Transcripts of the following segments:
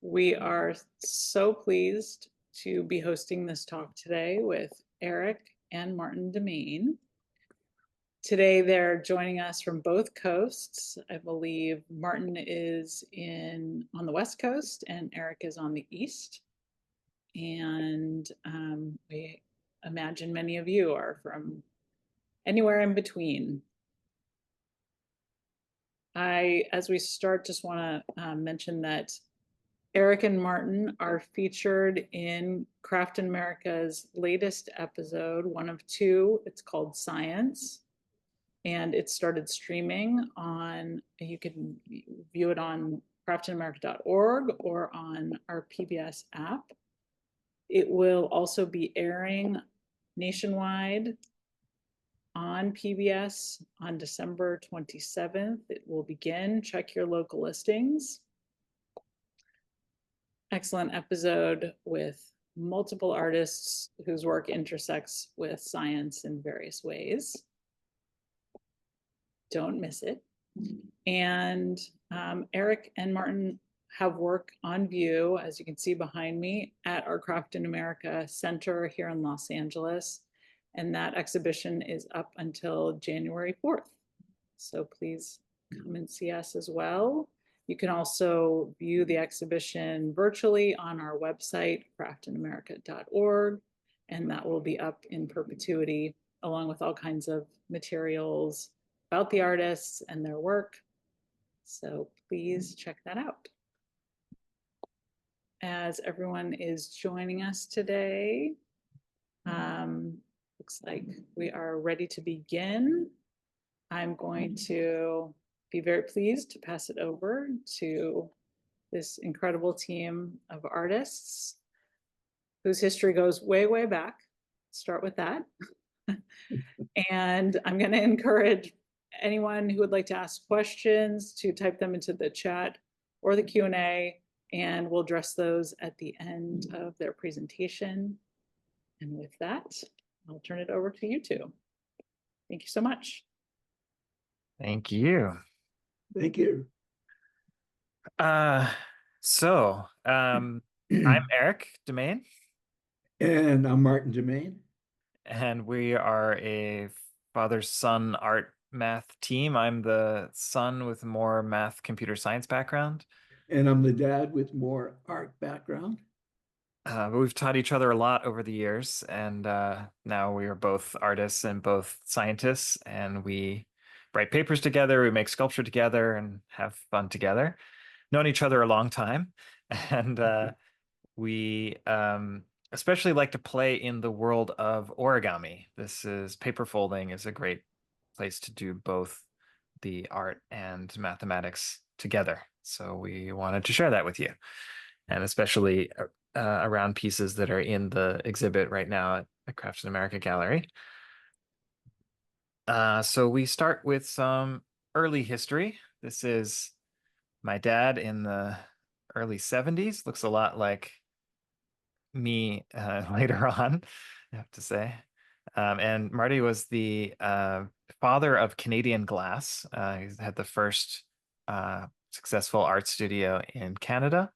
We are so pleased to be hosting this talk today with Erik and Martin Demaine. Today, they're joining us from both coasts. I believe Martin is on the West Coast and Erik is on the East. And we imagine many of you are from anywhere in between. As we start, just want to mention that Erik and Martin are featured in Craft in America's latest episode, one of two. It's called Science, and it started streaming you can view it on craftinamerica.org or on our PBS app. It will also be airing nationwide on PBS on December 27th. It will begin. Check your local listings. Excellent episode with multiple artists whose work intersects with science in various ways. Don't miss it. And Erik and Martin have work on view, as you can see behind me, at our Craft in America Center here in Los Angeles. And that exhibition is up until January 4th. So please come and see us as well. You can also view the exhibition virtually on our website, craftinamerica.org, and that will be up in perpetuity, along with all kinds of materials about the artists and their work. So please check that out. As everyone is joining us today, looks like we are ready to begin. I'm going to be very pleased to pass it over to this incredible team of artists whose history goes way, way back. Start with that. And I'm going to encourage anyone who would like to ask questions to type them into the chat or the Q&A, and we'll address those at the end of their presentation. And with that, I'll turn it over to you two. Thank you so much. Thank you. Thank you. I'm Erik Demaine. And I'm Martin Demaine. And we are a father-son art math team. I'm the son with more math computer science background. And I'm the dad with more art background. But we've taught each other a lot over the years, and now we are both artists and both scientists, and we write papers together, we make sculpture together, and have fun together. Known each other a long time, and we especially like to play in the world of origami. Paper folding is a great place to do both the art and mathematics together. So we wanted to share that with you, and especially around pieces that are in the exhibit right now at the Craft in America Gallery. So we start with some early history. This is my dad in the early 70s. Looks a lot like me later on, I have to say. And Marty was the father of Canadian glass. He had the first successful art studio in Canada.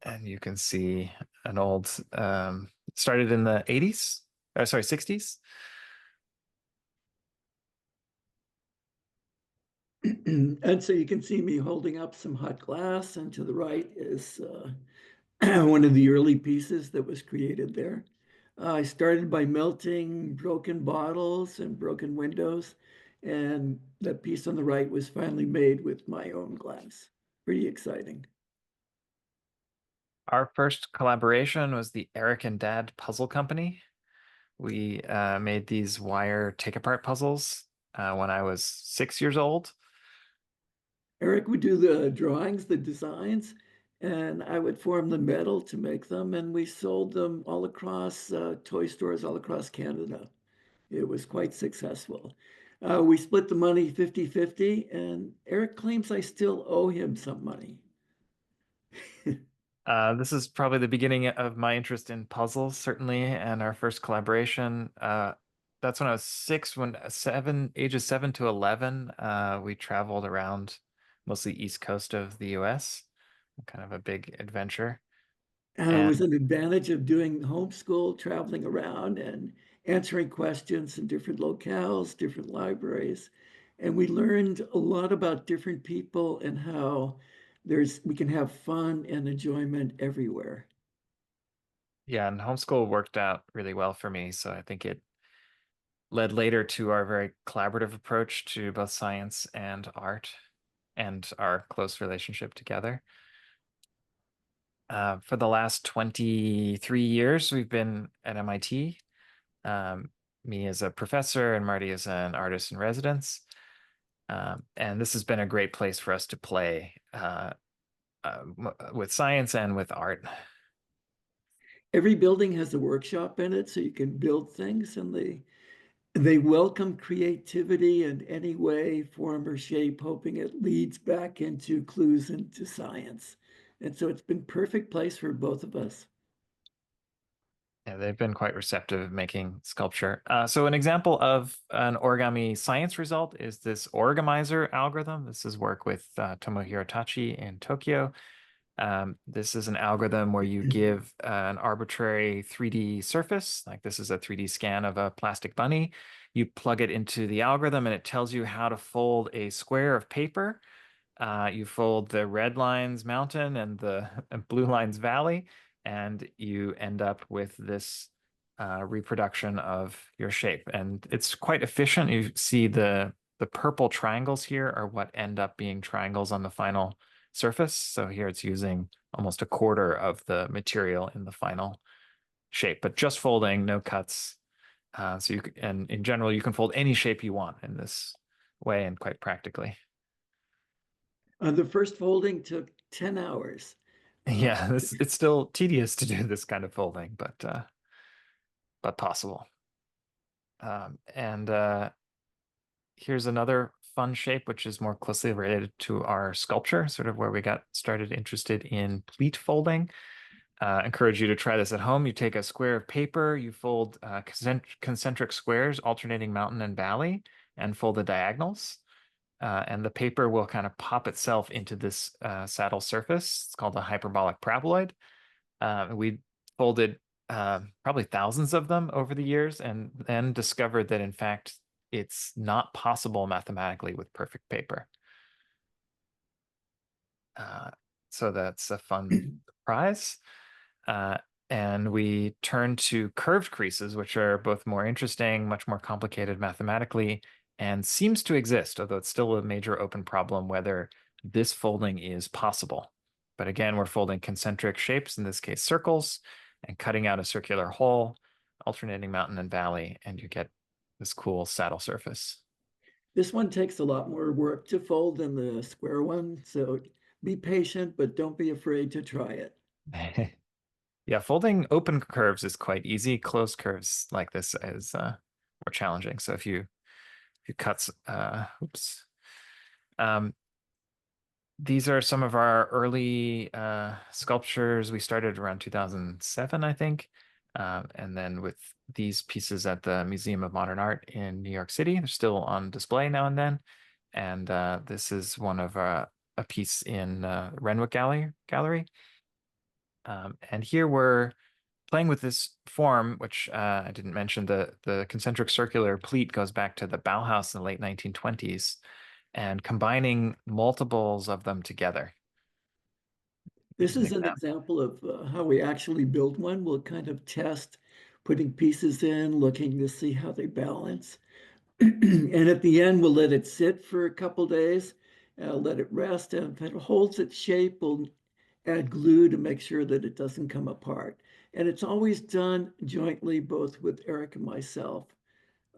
And you can see an old, started in the 80s, or sorry, 60s. And so you can see me holding up some hot glass, and to the right is one of the early pieces that was created there. I started by melting broken bottles and broken windows, and that piece on the right was finally made with my own glass. Pretty exciting. Our first collaboration was the Erik and Dad Puzzle Company. We made these wire take-apart puzzles when I was 6 years old. Erik would do the drawings, the designs, and I would form the metal to make them, and we sold them all across toy stores all across Canada. It was quite successful. We split the money 50-50, and Erik claims I still owe him some money. This is probably the beginning of my interest in puzzles, certainly, and our first collaboration. That's when I was 6, ages 7 to 11, we traveled around mostly east coast of the U.S. kind of a big adventure. It was an advantage of doing homeschool, traveling around and answering questions in different locales, different libraries. And we learned a lot about different people and how we can have fun and enjoyment everywhere. Yeah, and homeschool worked out really well for me. So I think it led later to our very collaborative approach to both science and art and our close relationship together. For the last 23 years, we've been at MIT. Me as a professor and Marty as an artist in residence. And this has been a great place for us to play with science and with art. Every building has a workshop in it, so you can build things, and they welcome creativity in any way, form, or shape, hoping it leads back into clues into science. And so it's been perfect place for both of us. Yeah, they've been quite receptive of making sculpture. So an example of an origami science result is this origamizer algorithm. This is work with Tomohiro Tachi in Tokyo. This is an algorithm where you give an arbitrary 3D surface, like this is a 3D scan of a plastic bunny. You plug it into the algorithm and it tells you how to fold a square of paper. You fold the red lines mountain and the blue lines valley, and you end up with this reproduction of your shape. And it's quite efficient. You see the purple triangles here are what end up being triangles on the final surface. So here it's using almost a quarter of the material in the final shape, but just folding, no cuts. And in general, you can fold any shape you want in this way and quite practically. The first folding took 10 hours. Yeah, it's still tedious to do this kind of folding, but possible. And here's another fun shape, which is more closely related to our sculpture, sort of where we got started interested in pleat folding. Encourage you to try this at home. You take a square of paper, you fold concentric squares, alternating mountain and valley, and fold the diagonals. And the paper will kind of pop itself into this saddle surface. It's called a hyperbolic paraboloid. We folded probably thousands of them over the years and then discovered that, in fact, it's not possible mathematically with perfect paper. So that's a fun surprise. And we turn to curved creases, which are both more interesting, much more complicated mathematically, and seems to exist, although it's still a major open problem whether this folding is possible. But again, we're folding concentric shapes, in this case circles, and cutting out a circular hole, alternating mountain and valley, and you get this cool saddle surface. This one takes a lot more work to fold than the square one, so be patient, but don't be afraid to try it. Yeah, folding open curves is quite easy. Closed curves like this is more challenging. So if you cut, oops. These are some of our early sculptures. We started around 2007, I think. And then with these pieces at the Museum of Modern Art in New York City, they're still on display now and then. And this is one of a piece in Renwick Gallery. And here we're playing with this form, which I didn't mention, the concentric circular pleat goes back to the Bauhaus in the late 1920s, and combining multiples of them together. This An is an example. example of how we actually build one. We'll kind of test putting pieces in, looking to see how they balance. And at the end, we'll let it sit for a couple days, let it rest. And if it holds its shape, we'll add glue to make sure that it doesn't come apart. And it's always done jointly, both with Erik and myself.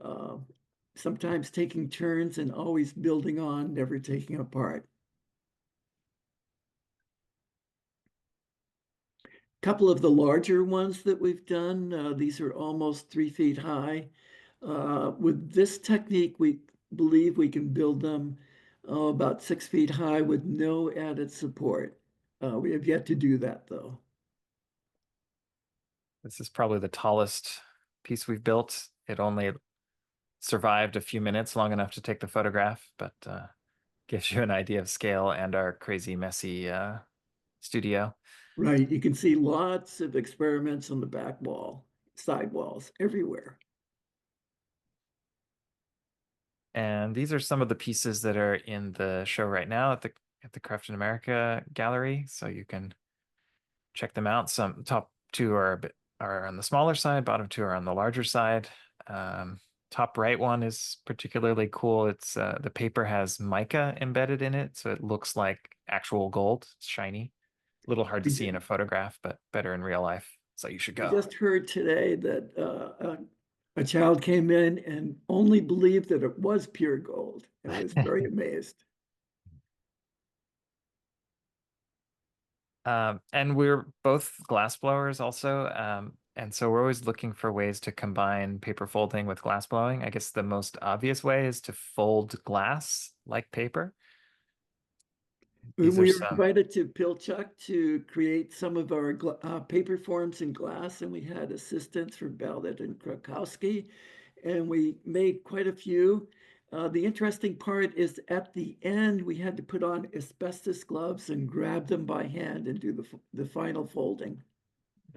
Uh, Sometimes taking turns and always building on, never taking apart. Couple of the larger ones that we've done, these are almost 3 feet high. With this technique, we believe we can build them about 6 feet high with no added support. We have yet to do that, though. This is probably the tallest piece we've built. It only survived a few minutes, long enough to take the photograph, but gives you an idea of scale and our crazy, messy studio. Right. You can see lots of experiments on the back wall, side walls, everywhere. And these are some of the pieces that are in the show right now at the Craft in America gallery. So you can check them out. Some top two are on the smaller side, bottom two are on the larger side. Top right one is particularly cool. It's the paper has mica embedded in it, so it looks like actual gold. It's shiny. A little hard to see in a photograph, but better in real life. So you should I go. just heard today that a child came in and only believed that it was pure gold and was very amazed. And we're both glass blowers also. And so we're always looking for ways to combine paper folding with glass blowing. I guess the most obvious way is to fold glass like paper. These are We were some, invited to Pilchuck to create some of our paper forms in glass, and we had assistants from Bellet and Krakowski, and we made quite a few. The interesting part is at the end, we had to put on asbestos gloves and grab them by hand and do the final folding.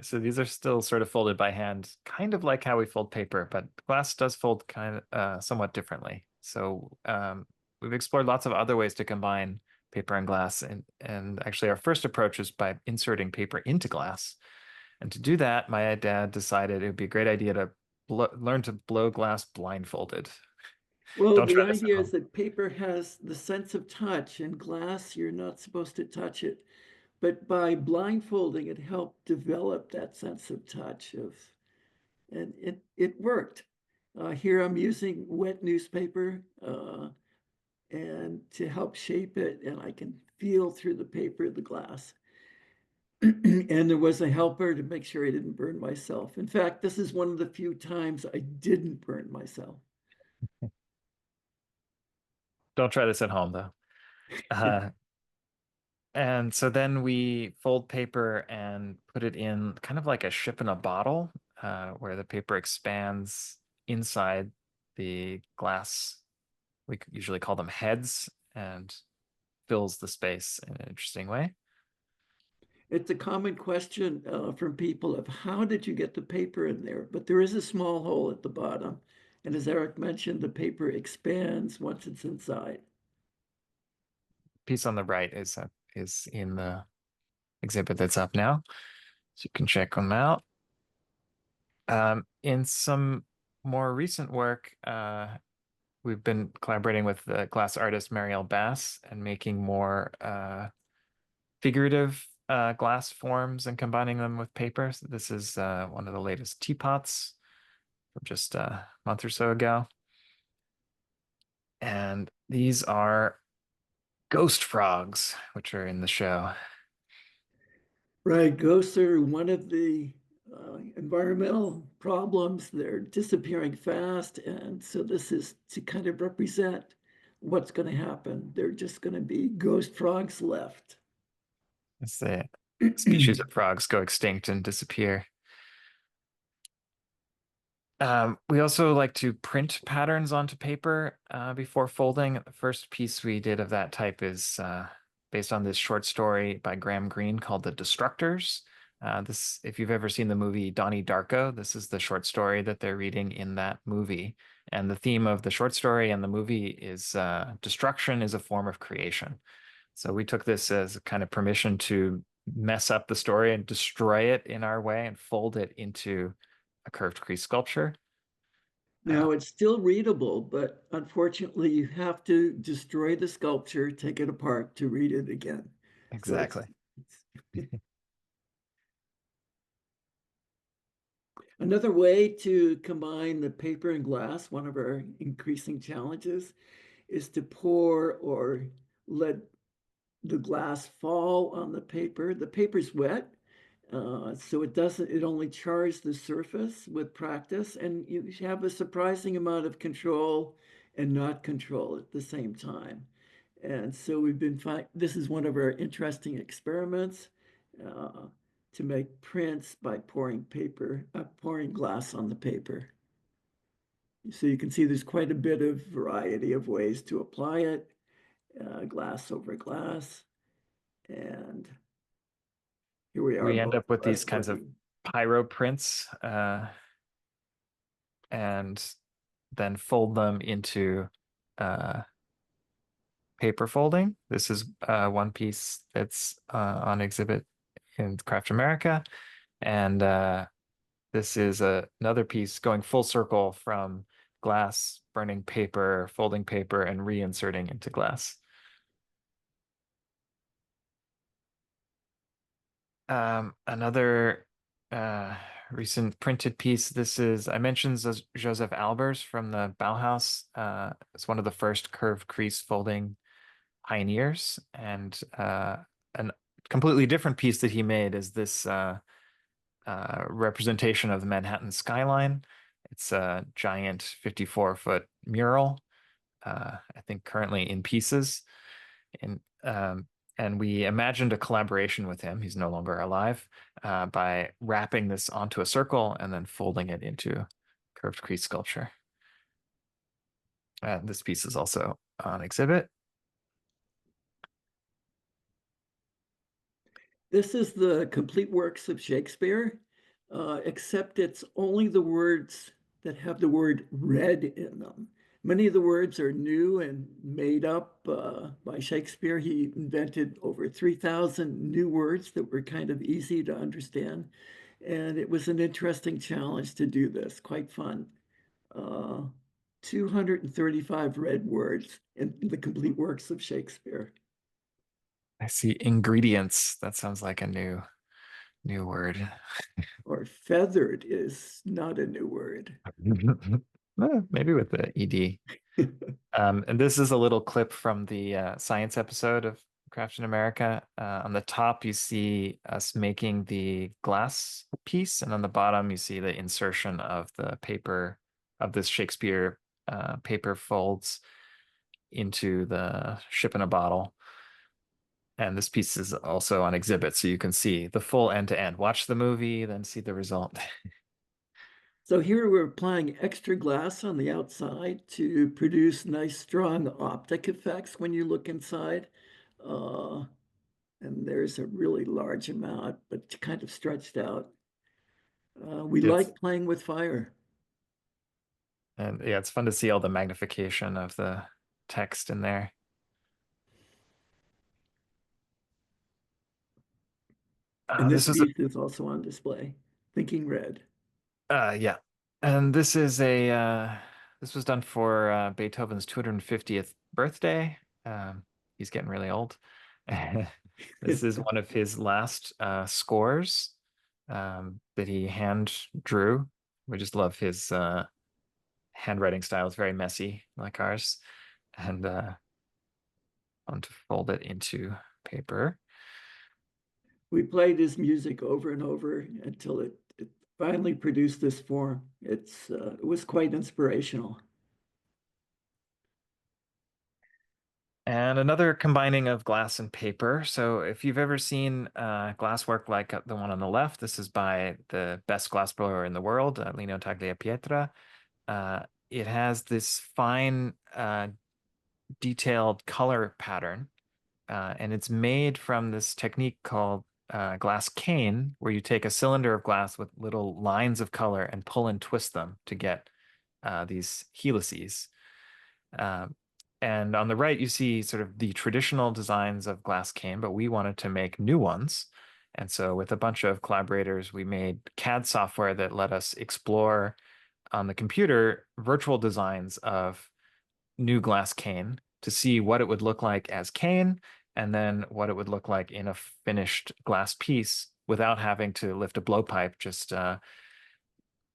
so these are still sort of folded by hand, kind of like how we fold paper, but glass does fold kind of somewhat differently. So we've explored lots of other ways to combine paper and glass, and actually our first approach is by inserting paper into glass. And to do that, my dad decided it would be a great idea to learn to blow glass blindfolded. Well, Don't the try this at idea is home. that paper has the sense of touch, and glass, you're not supposed to touch it. But by blindfolding, it helped develop that sense of touch and it worked. Here I'm using wet newspaper and to help shape it, and I can feel through the paper, the glass. And there was a helper to make sure I didn't burn myself. In fact, this is one of the few times I didn't burn myself. Don't try this at home though. Uh, and so then we fold paper and put it in kind of like a ship in a bottle, where the paper expands inside the glass. We usually call them heads, and fills the space in an interesting way. It's a common question from people of how did you get the paper in there? But there is a small hole at the bottom. And as Erik mentioned, the paper expands once it's inside. Piece on the right is in the exhibit that's up now, so you can check them out. In some more recent work, we've been collaborating with the glass artist Marielle Bass and making more figurative glass forms and combining them with paper. So this is one of the latest teapots from just a month or so ago. And these are ghost frogs, which are in the show. Right, ghosts are one of the environmental problems. They're disappearing fast. And so this is to kind of represent what's going to happen. They're just going to be ghost frogs left. It's the species of frogs go extinct and disappear. We also like to print patterns onto paper before folding. The first piece we did of that type is based on this short story by Graham Greene called The Destructors. If you've ever seen the movie Donnie Darko, this is the short story that they're reading in that movie. And the theme of the short story and the movie is destruction is a form of creation. So we took this as a kind of permission to mess up the story and destroy it in our way and fold it into a curved crease sculpture. Now it's still readable, but unfortunately you have to destroy the sculpture, take it apart to read it again. So Exactly. it's another way to combine the paper and glass. One of our increasing challenges is to pour or let the glass fall on the paper. The paper's wet, so it only chars the surface with practice, and you have a surprising amount of control and not control at the same time. And so this is one of our interesting experiments uh, to make prints by pouring glass on the paper. So you can see there's quite a bit of variety of ways to apply it, glass over glass, and Here we are We end both up with of us these kinds of working. pyro prints, and then fold them into paper folding. This is one piece that's on exhibit in Craft America. And this is another piece going full circle from glass, burning paper, folding paper, and reinserting into glass. Another recent printed piece. This is, I mentioned Joseph Albers from the Bauhaus. It's one of the first curved crease folding pioneers, and a completely different piece that he made is this representation of the Manhattan skyline. It's a giant 54-foot mural, I think currently in pieces. And we imagined a collaboration with him, he's no longer alive, by wrapping this onto a circle and then folding it into curved crease sculpture. This piece is also on exhibit. This is the complete works of Shakespeare, except it's only the words that have the word red in them. Many of the words are new and made up by Shakespeare. He invented over 3,000 new words that were kind of easy to understand. And it was an interesting challenge to do this, quite fun. 235 red words in the complete works of Shakespeare. I see ingredients. That sounds like a new word. Or feathered is not a new word. Maybe with the ed. And this is a little clip from the science episode of Craft in America. On the top, you see us making the glass piece, and on the bottom, you see the insertion of the paper of this Shakespeare paper folds into the ship in a bottle. And this piece is also on exhibit, so you can see the full end to end. Watch the movie, then see the result. So here we're applying extra glass on the outside to produce nice, strong optic effects when you look inside. Uh, and there's a really large amount, but kind of stretched out. We It's like playing with fire. and yeah, it's fun to see all the magnification of the text in there. And this This is piece is also on display, Thinking Red. yeah, and this is a this was done for Beethoven's 250th birthday. He's getting really old. This is one of his last scores that he hand drew. We just love his handwriting style. It's very messy, like ours, and want to fold it into paper. We played his music over and over until it finally produced this form. It was quite inspirational. And another combining of glass and paper. So if you've ever seen glass work like the one on the left, this is by the best glassblower in the world, Lino Tagliapietra. It has this fine, detailed color pattern, and it's made from this technique called glass cane, where you take a cylinder of glass with little lines of color and pull and twist them to get these helices. And on the right, you see sort of the traditional designs of glass cane, but we wanted to make new ones. And so with a bunch of collaborators, we made CAD software that let us explore on the computer virtual designs of new glass cane to see what it would look like as cane, and then what it would look like in a finished glass piece without having to lift a blowpipe, just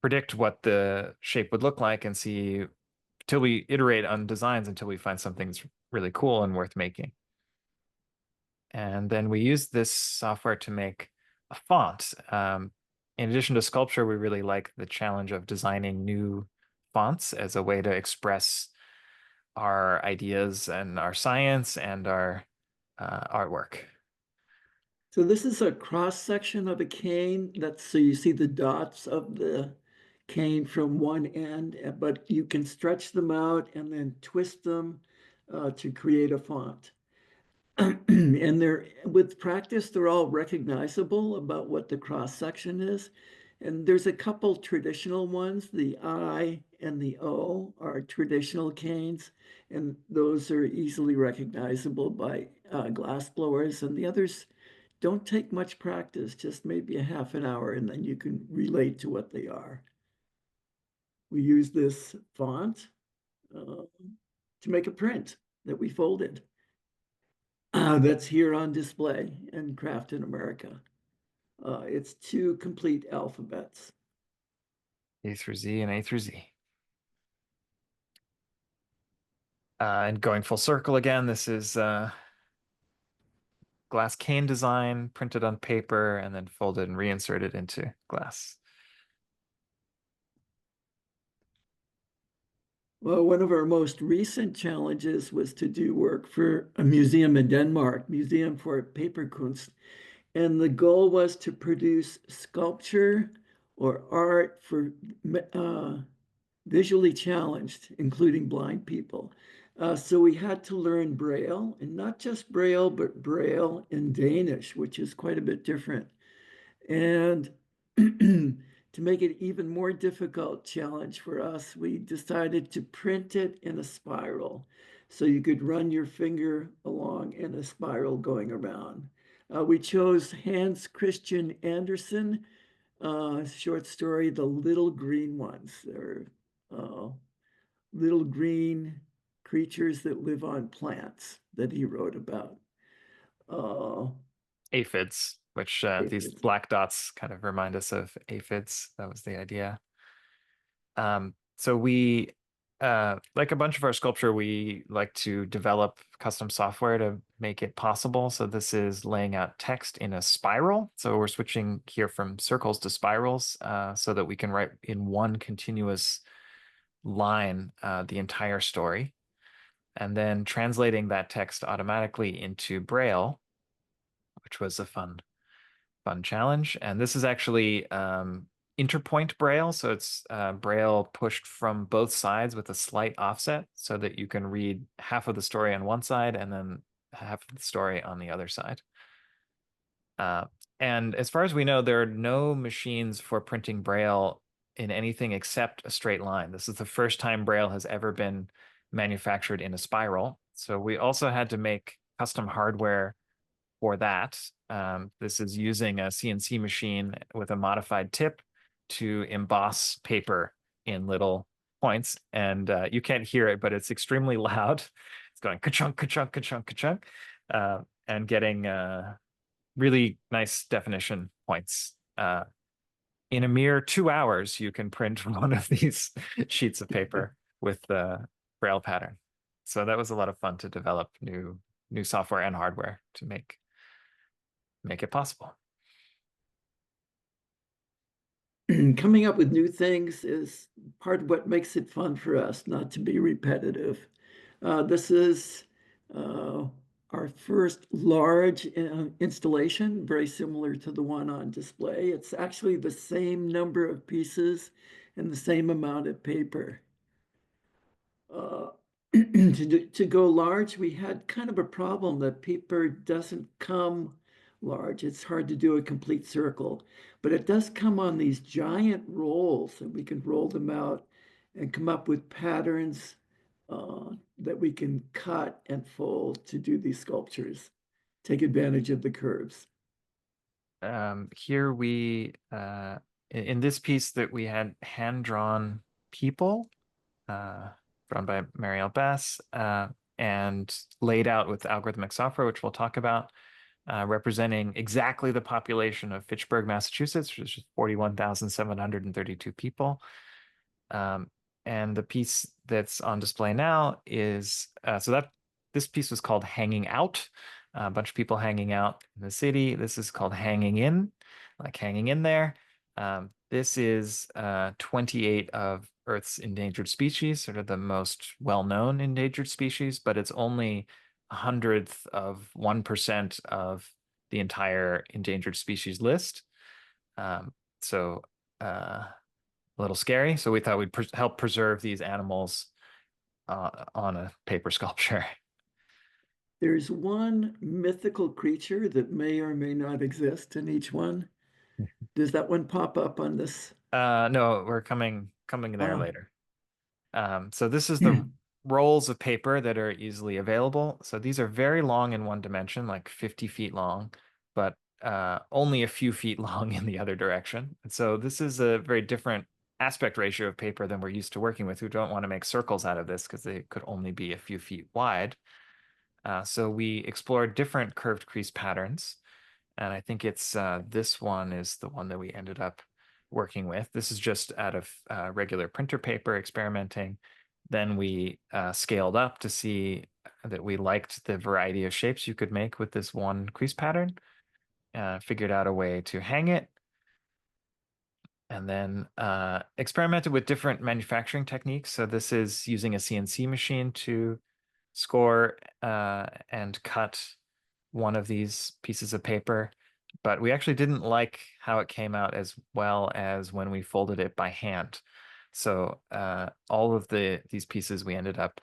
predict what the shape would look like and see till we iterate on designs until we find something that's really cool and worth making. And then we use this software to make a font. In addition to sculpture, we really like the challenge of designing new fonts as a way to express our ideas and our science and our artwork. So this is a cross section of a cane. So you see the dots of the cane from one end, but you can stretch them out and then twist them to create a font. And they're, with practice, they're all recognizable about what the cross section is. And there's a couple traditional ones. The I and the O are traditional canes, and those are easily recognizable by glass blowers. And the others don't take much practice, just maybe a half an hour, and then you can relate to what they are. We use this font to make a print that we folded. That's here on display in Craft in America. It's 2 complete alphabets. A through Z and A through Z. And going full circle again, this is glass cane design printed on paper and then folded and reinserted into glass. Well, one of our most recent challenges was to do work for a museum in Denmark, Museum for Paperkunst. And the goal was to produce sculpture or art for visually challenged, including blind people. So we had to learn Braille, and not just Braille, but Braille in Danish, which is quite a bit different. And to make it even more difficult challenge for us, we decided to print it in a spiral. So you could run your finger along in a spiral going around. We chose Hans Christian Andersen, short story, The Little Green Ones. They're little green creatures that live on plants that he wrote about. Aphids, which these Aphids. black dots kind of remind us of aphids. That was the idea. So we, like a bunch of our sculpture, we like to develop custom software to make it possible. So this is laying out text in a spiral. So we're switching here from circles to spirals so that we can write in one continuous line the entire story, and then translating that text automatically into Braille, which was a fun challenge. And this is actually interpoint Braille. So it's Braille pushed from both sides with a slight offset so that you can read half of the story on one side and then half of the story on the other side. And as far as we know, there are no machines for printing Braille in anything except a straight line. This is the first time Braille has ever been manufactured in a spiral. So we also had to make custom hardware for that. This is using a CNC machine with a modified tip to emboss paper in little points. And you can't hear it, but it's extremely loud. It's going ka-chunk, ka-chunk, ka-chunk, ka-chunk, and getting really nice definition points. In a mere 2 hours, you can print one of these sheets of paper with the Braille pattern. So that was a lot of fun to develop new software and hardware to make it possible. Coming up with new things is part of what makes it fun for us, not to be repetitive. This is our first large installation, very similar to the one on display. It's actually the same number of pieces and the same amount of paper. To go large, we had kind of a problem that paper doesn't come large. It's hard to do a complete circle, but it does come on these giant rolls, and we can roll them out and come up with patterns that we can cut and fold to do these sculptures, take advantage of the curves. Here we, in this piece that we had hand-drawn people, drawn by Marielle Bass, and laid out with algorithmic software, which we'll talk about, representing exactly the population of Fitchburg, Massachusetts, which is 41,732 people. And the piece that's on display now is, this piece was called Hanging Out, a bunch of people hanging out in the city. This is called Hanging In, like hanging in there. This is 28 of Earth's endangered species, sort of the most well-known endangered species, but it's only 100th of 1% of the entire endangered species list. So a little scary. So we thought we'd help preserve these animals on a paper sculpture. There's one mythical creature that may or may not exist in each one. Does that one pop up on this? No, we're coming there Ah. later. So this is the rolls of paper that are easily available. So these are very long in one dimension, like 50 feet long, but only a few feet long in the other direction. And so this is a very different aspect ratio of paper than we're used to working with. We don't want to make circles out of this because they could only be a few feet wide. So we explored different curved crease patterns. And I think it's this one is the one that we ended up working with. This is just out of regular printer paper experimenting. Then we scaled up to see that we liked the variety of shapes you could make with this one crease pattern. Figured out a way to hang it. And then experimented with different manufacturing techniques. So this is using a CNC machine to score and cut one of these pieces of paper, but we actually didn't like how it came out as well as when we folded it by hand. So all of these pieces we ended up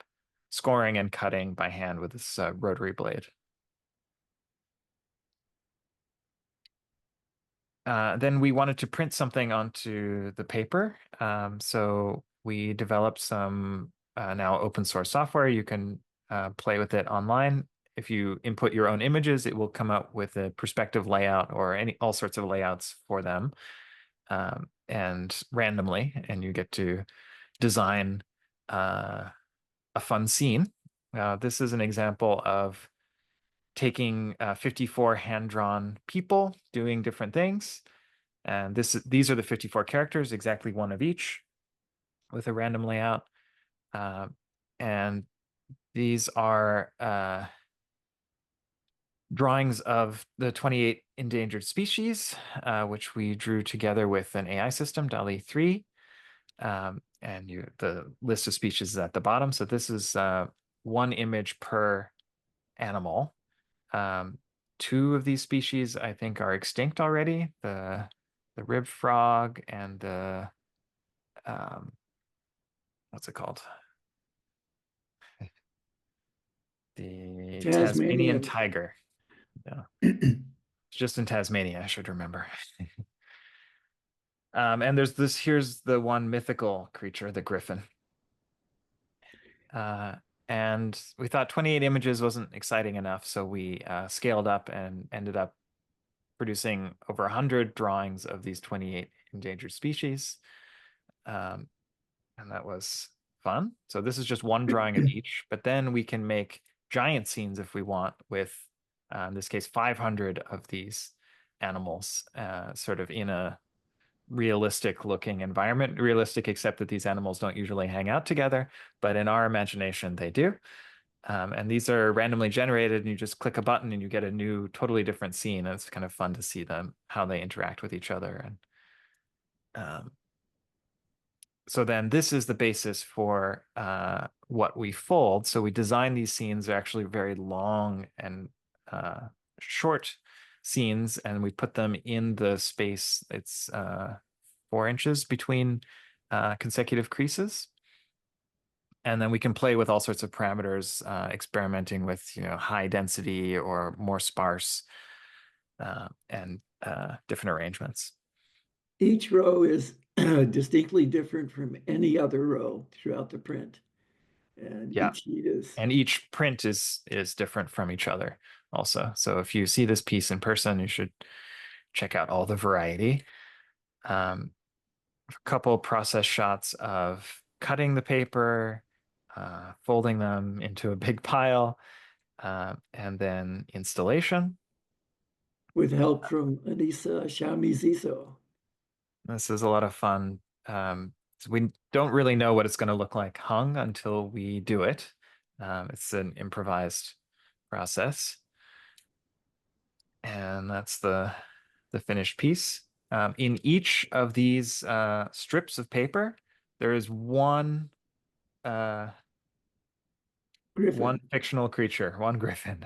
scoring and cutting by hand with this rotary blade. Then we wanted to print something onto the paper. So we developed some now open source software. You can play with it online. If you input your own images, it will come out with a perspective layout or all sorts of layouts for them, and randomly, and you get to design a fun scene. This is an example of taking 54 hand-drawn people doing different things. And these are the 54 characters, exactly one of each, with a random layout. And these are drawings of the 28 endangered species, which we drew together with an AI system, DALL-E 3. And the list of species is at the bottom. So this is one image per animal. Two of these species, I think, are extinct already. The rib frog and the what's it called? The Tasmanian Tasmania. tiger. Yeah. It's just in Tasmania, I should remember. And here's the one mythical creature, the griffin. And we thought 28 images wasn't exciting enough, so we scaled up and ended up producing over 100 drawings of these 28 endangered species. And that was fun. So this is just one drawing of each, but then we can make giant scenes if we want with, in this case, 500 of these animals, sort of in a realistic looking environment. Realistic, except that these animals don't usually hang out together, but in our imagination, they do. And these are randomly generated, and you just click a button and you get a new, totally different scene. And it's kind of fun to see them, how they interact with each other. And so then this is the basis for what we fold. So we design these scenes. They're actually very long and short scenes, and we put them in the space. It's 4 inches between consecutive creases. And then we can play with all sorts of parameters, experimenting with, high density or more sparse, and different arrangements. Each row is distinctly different from any other row throughout the print. And Yeah. each sheet is And each print is different from each other also. So if you see this piece in person, you should check out all the variety. A couple process shots of cutting the paper, folding them into a big pile, and then installation. with help from Anissa Shamiziso. This is a lot of fun. So we don't really know what it's going to look like hung until we do it. It's an improvised process. And that's the finished piece. In each of these strips of paper, there is one Griffin. fictional creature, one griffin.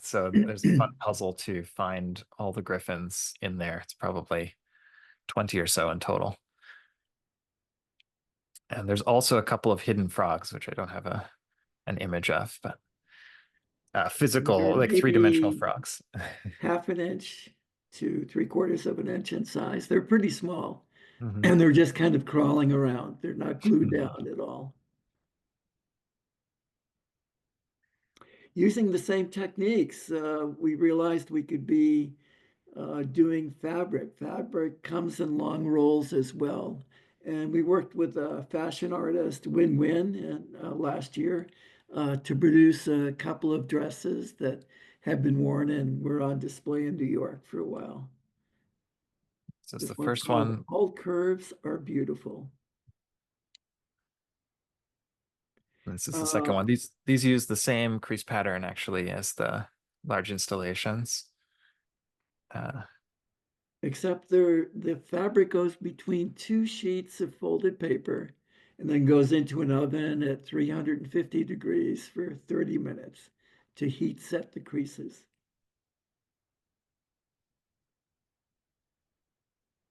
So there's a fun puzzle to find all the griffins in there. It's probably 20 or so in total. And there's also a couple of hidden frogs, which I don't have an image of, but physical, They're like three-dimensional maybe frogs. half an inch to 3/4 of an inch in size. They're pretty small, Mhm. and they're just kind of crawling around. They're not glued down at all. Using the same techniques, we realized we could be doing fabric. Fabric comes in long rolls as well. And we worked with a fashion artist, Win-Win, last year to produce a couple of dresses that have been worn and were on display in New York for a while. So it's This the one's first called one. All Curves Are Beautiful. This is the second Uh, one. These use the same crease pattern actually as the large installations. Uh, Except the fabric goes between two sheets of folded paper and then goes into an oven at 350 degrees for 30 minutes to heat set the creases.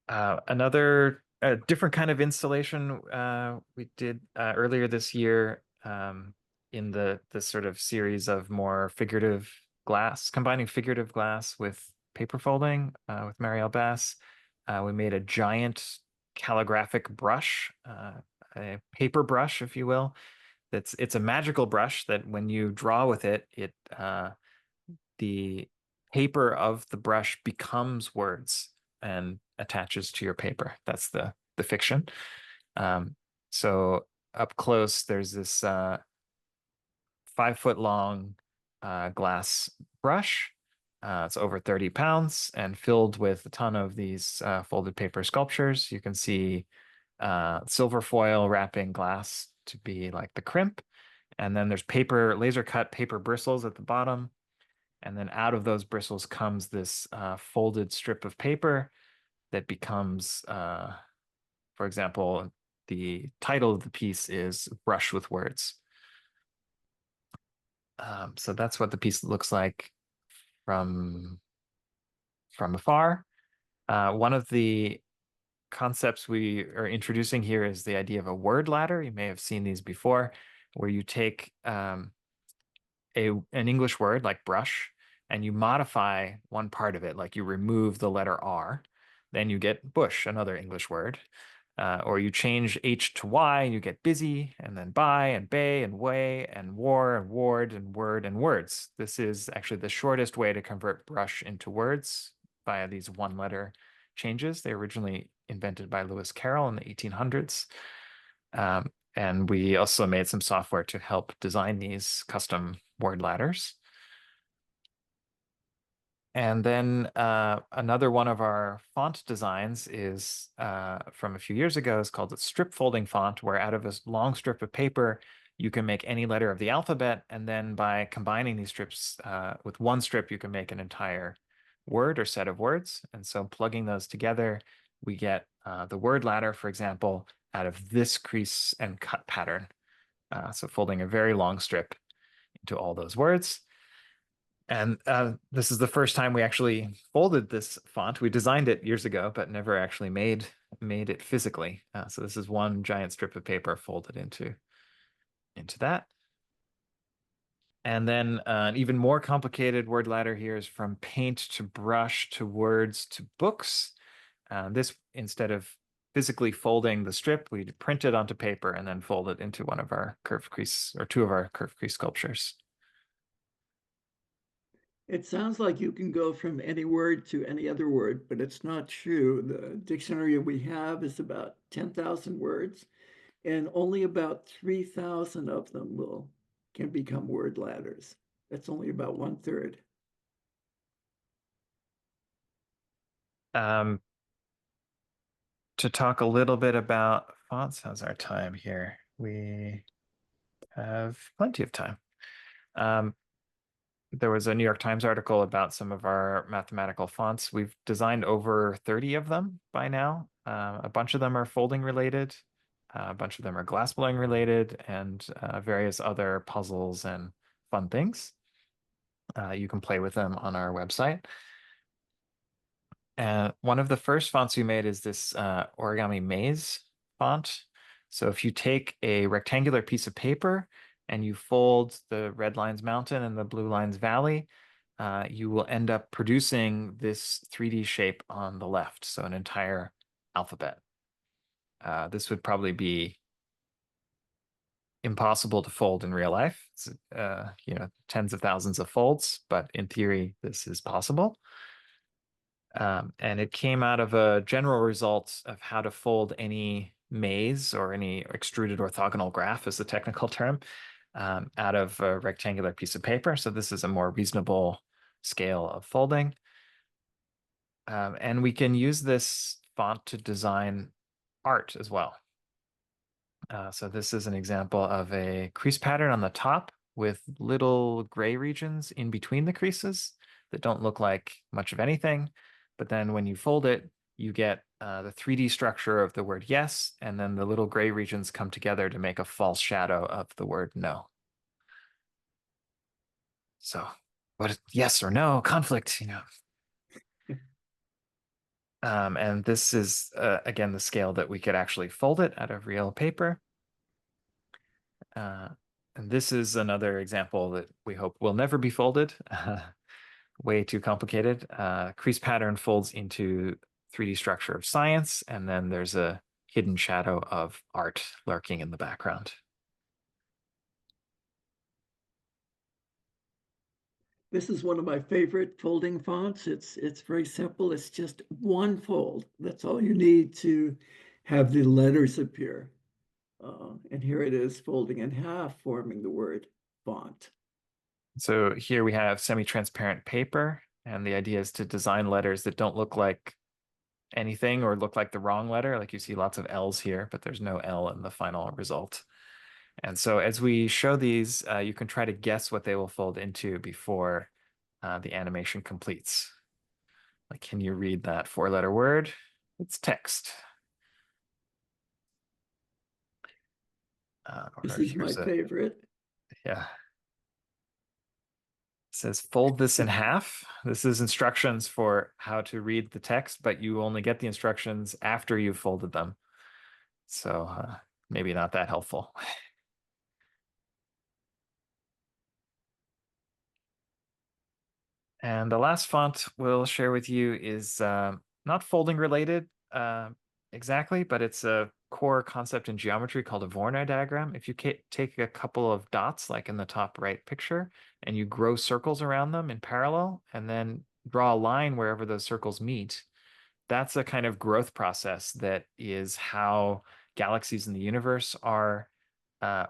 Another different kind of installation we did earlier this year in the sort of series of more figurative glass, combining figurative glass with paper folding with Marielle Bass. We made a giant calligraphic brush, a paper brush, if you will. It's a magical brush that when you draw with it, the paper of the brush becomes words and attaches to your paper. That's the fiction. So up close, there's this 5 foot long glass brush. It's over 30 pounds and filled with a ton of these folded paper sculptures. You can see silver foil wrapping glass to be like the crimp. And then there's paper, laser cut paper bristles at the bottom. And then out of those bristles comes this folded strip of paper that becomes, for example, the title of the piece is Brush with Words. So that's what the piece looks like from afar. One of the concepts we are introducing here is the idea of a word ladder. You may have seen these before, where you take an English word like brush and you modify one part of it, like you remove the letter R, then you get bush, another English word. Or you change H to Y and you get busy, and then by and bay and way and war and ward and word and words. This is actually the shortest way to convert brush into words via these one letter changes. They were originally invented by Lewis Carroll in the 1800s. And we also made some software to help design these custom word ladders. And then another one of our font designs is from a few years ago. It's called a strip folding font, where out of a long strip of paper, you can make any letter of the alphabet. And then by combining these strips with one strip, you can make an entire word or set of words. And so plugging those together, we get the word ladder, for example, out of this crease and cut pattern. So folding a very long strip into all those words. And this is the first time we actually folded this font. We designed it years ago, but never actually made it physically. So this is one giant strip of paper folded into that. And then an even more complicated word ladder here is from paint to brush to words to books. This, instead of physically folding the strip, we print it onto paper and then fold it into one of our curved crease or two of our curved crease sculptures. It sounds like you can go from any word to any other word, but it's not true. The dictionary we have is about 10,000 words, and only about 3,000 of them can become word ladders. That's only about 1/3. Um, to talk a little bit about fonts, how's our time here? We have plenty of time. There was a New York Times article about some of our mathematical fonts. We've designed over 30 of them by now. A bunch of them are folding related, a bunch of them are glass blowing related, and various other puzzles and fun things. You can play with them on our website. And one of the first fonts we made is this Origami maze font. So if you take a rectangular piece of paper and you fold the red line's mountain and the blue line's valley, you will end up producing this 3D shape on the left, so an entire alphabet. This would probably be impossible to fold in real life. It's, tens of thousands of folds, but in theory, this is possible. And it came out of a general result of how to fold any maze or any extruded orthogonal graph is the technical term, out of a rectangular piece of paper. So this is a more reasonable scale of folding. And we can use this font to design art as well. So this is an example of a crease pattern on the top with little gray regions in between the creases that don't look like much of anything. But then when you fold it, you get the 3D structure of the word yes, and then the little gray regions come together to make a false shadow of the word no. So what, yes or no, conflict, and this is, again, the scale that we could actually fold it out of real paper. And this is another example that we hope will never be folded. Way too complicated. Crease pattern folds into 3D structure of science, and then there's a hidden shadow of art lurking in the background. This is one of my favorite folding fonts. It's very simple. It's just one fold. That's all you need to have the letters appear. And here it is folding in half, forming the word font. So here we have semi-transparent paper, and the idea is to design letters that don't look like anything or look like the wrong letter. Like you see lots of L's here, but there's no L in the final result. And so as we show these, you can try to guess what they will fold into before the animation completes. Like, can you read that 4-letter word? It's text. This is my favorite. Yeah. It says fold this in half. This is instructions for how to read the text, but you only get the instructions after you've folded them. So maybe not that helpful. And the last font we'll share with you is not folding related exactly, but it's a core concept in geometry called a Voronoi diagram. If you take a couple of dots, like in the top right picture, and you grow circles around them in parallel, and then draw a line wherever those circles meet, that's a kind of growth process that is how galaxies in the universe are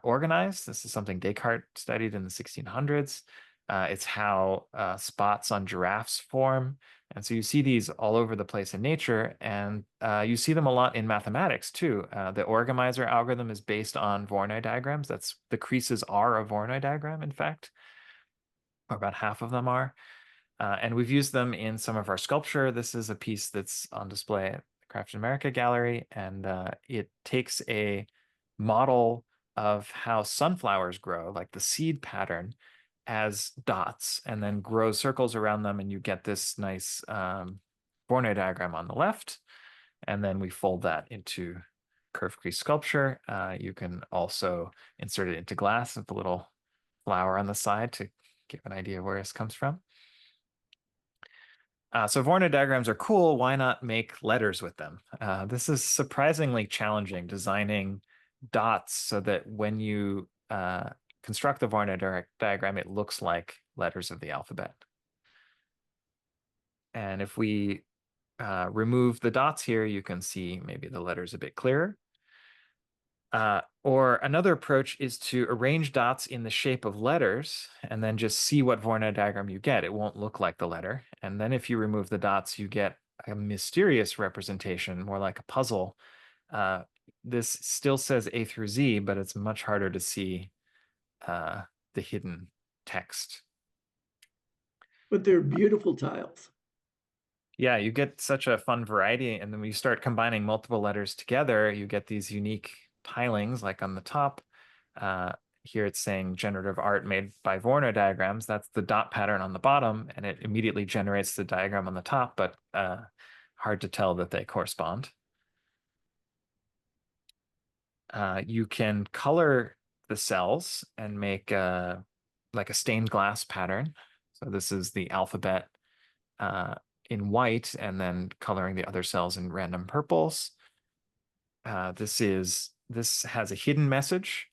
organized. This is something Descartes studied in the 1600s. It's how spots on giraffes form. And so you see these all over the place in nature, and you see them a lot in mathematics too. The Origamizer algorithm is based on Voronoi diagrams. The creases are a Voronoi diagram, in fact, or about half of them are. And we've used them in some of our sculpture. This is a piece that's on display at the Craft in America Gallery, and it takes a model of how sunflowers grow, like the seed pattern, as dots, and then grows circles around them, and you get this nice Voronoi diagram on the left. And then we fold that into curved crease sculpture. You can also insert it into glass with a little flower on the side to give an idea of where this comes from. So Voronoi diagrams are cool. Why not make letters with them? This is surprisingly challenging, designing dots so that when you construct the Voronoi diagram, it looks like letters of the alphabet. And if we remove the dots here, you can see maybe the letters a bit clearer. Or another approach is to arrange dots in the shape of letters and then just see what Voronoi diagram you get. It won't look like the letter. And then if you remove the dots, you get a mysterious representation, more like a puzzle. This still says A through Z, but it's much harder to see the hidden text. But they're beautiful tiles. Yeah, you get such a fun variety. And then when you start combining multiple letters together, you get these unique tilings, like on the top. Here it's saying generative art made by Voronoi diagrams. That's the dot pattern on the bottom, and it immediately generates the diagram on the top, but hard to tell that they correspond. You can color the cells and make like a stained glass pattern. So this is the alphabet in white and then coloring the other cells in random purples. This has a hidden message.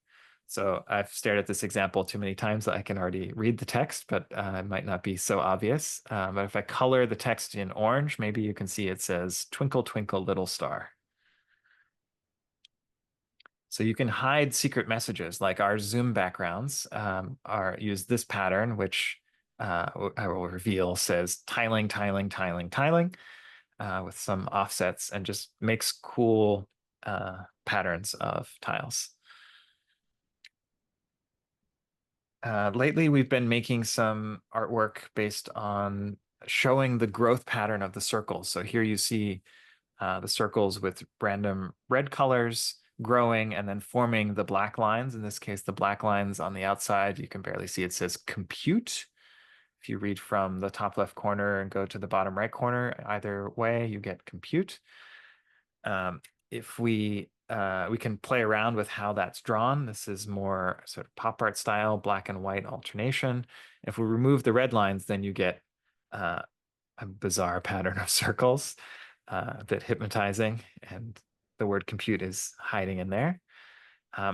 So I've stared at this example too many times that I can already read the text, but it might not be so obvious. But if I color the text in orange, maybe you can see it says "Twinkle, twinkle, little star." So you can hide secret messages, like our Zoom backgrounds use this pattern, which I will reveal says tiling, tiling, tiling, tiling, with some offsets, and just makes cool patterns of tiles. Lately, we've been making some artwork based on showing the growth pattern of the circles. So here you see the circles with random red colors growing and then forming the black lines. In this case, the black lines on the outside, you can barely see, it says compute. If you read from the top left corner and go to the bottom right corner, either way, you get compute. If we can play around with how that's drawn. This is more sort of pop art style, black and white alternation. If we remove the red lines, then you get a bizarre pattern of circles, a bit hypnotizing, and the word compute is hiding in there.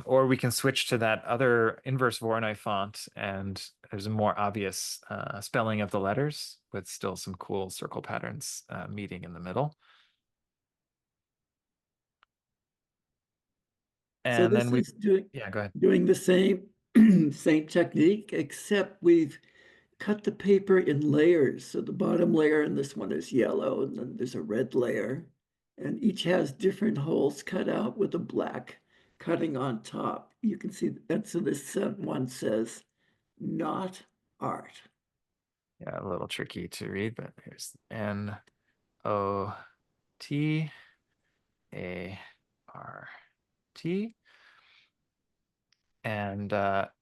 Or we can switch to that other inverse Voronoi font, and there's a more obvious spelling of the letters with still some cool circle patterns meeting in the middle. So And this then we, is doing yeah, go ahead. doing the same same technique, except we've cut the paper in layers. So the bottom layer in this one is yellow, and then there's a red layer, and each has different holes cut out with a black cutting on top. You can see, and so this one says, "Not art." Yeah, a little tricky to read, but here's N-O-T-A-R-T. And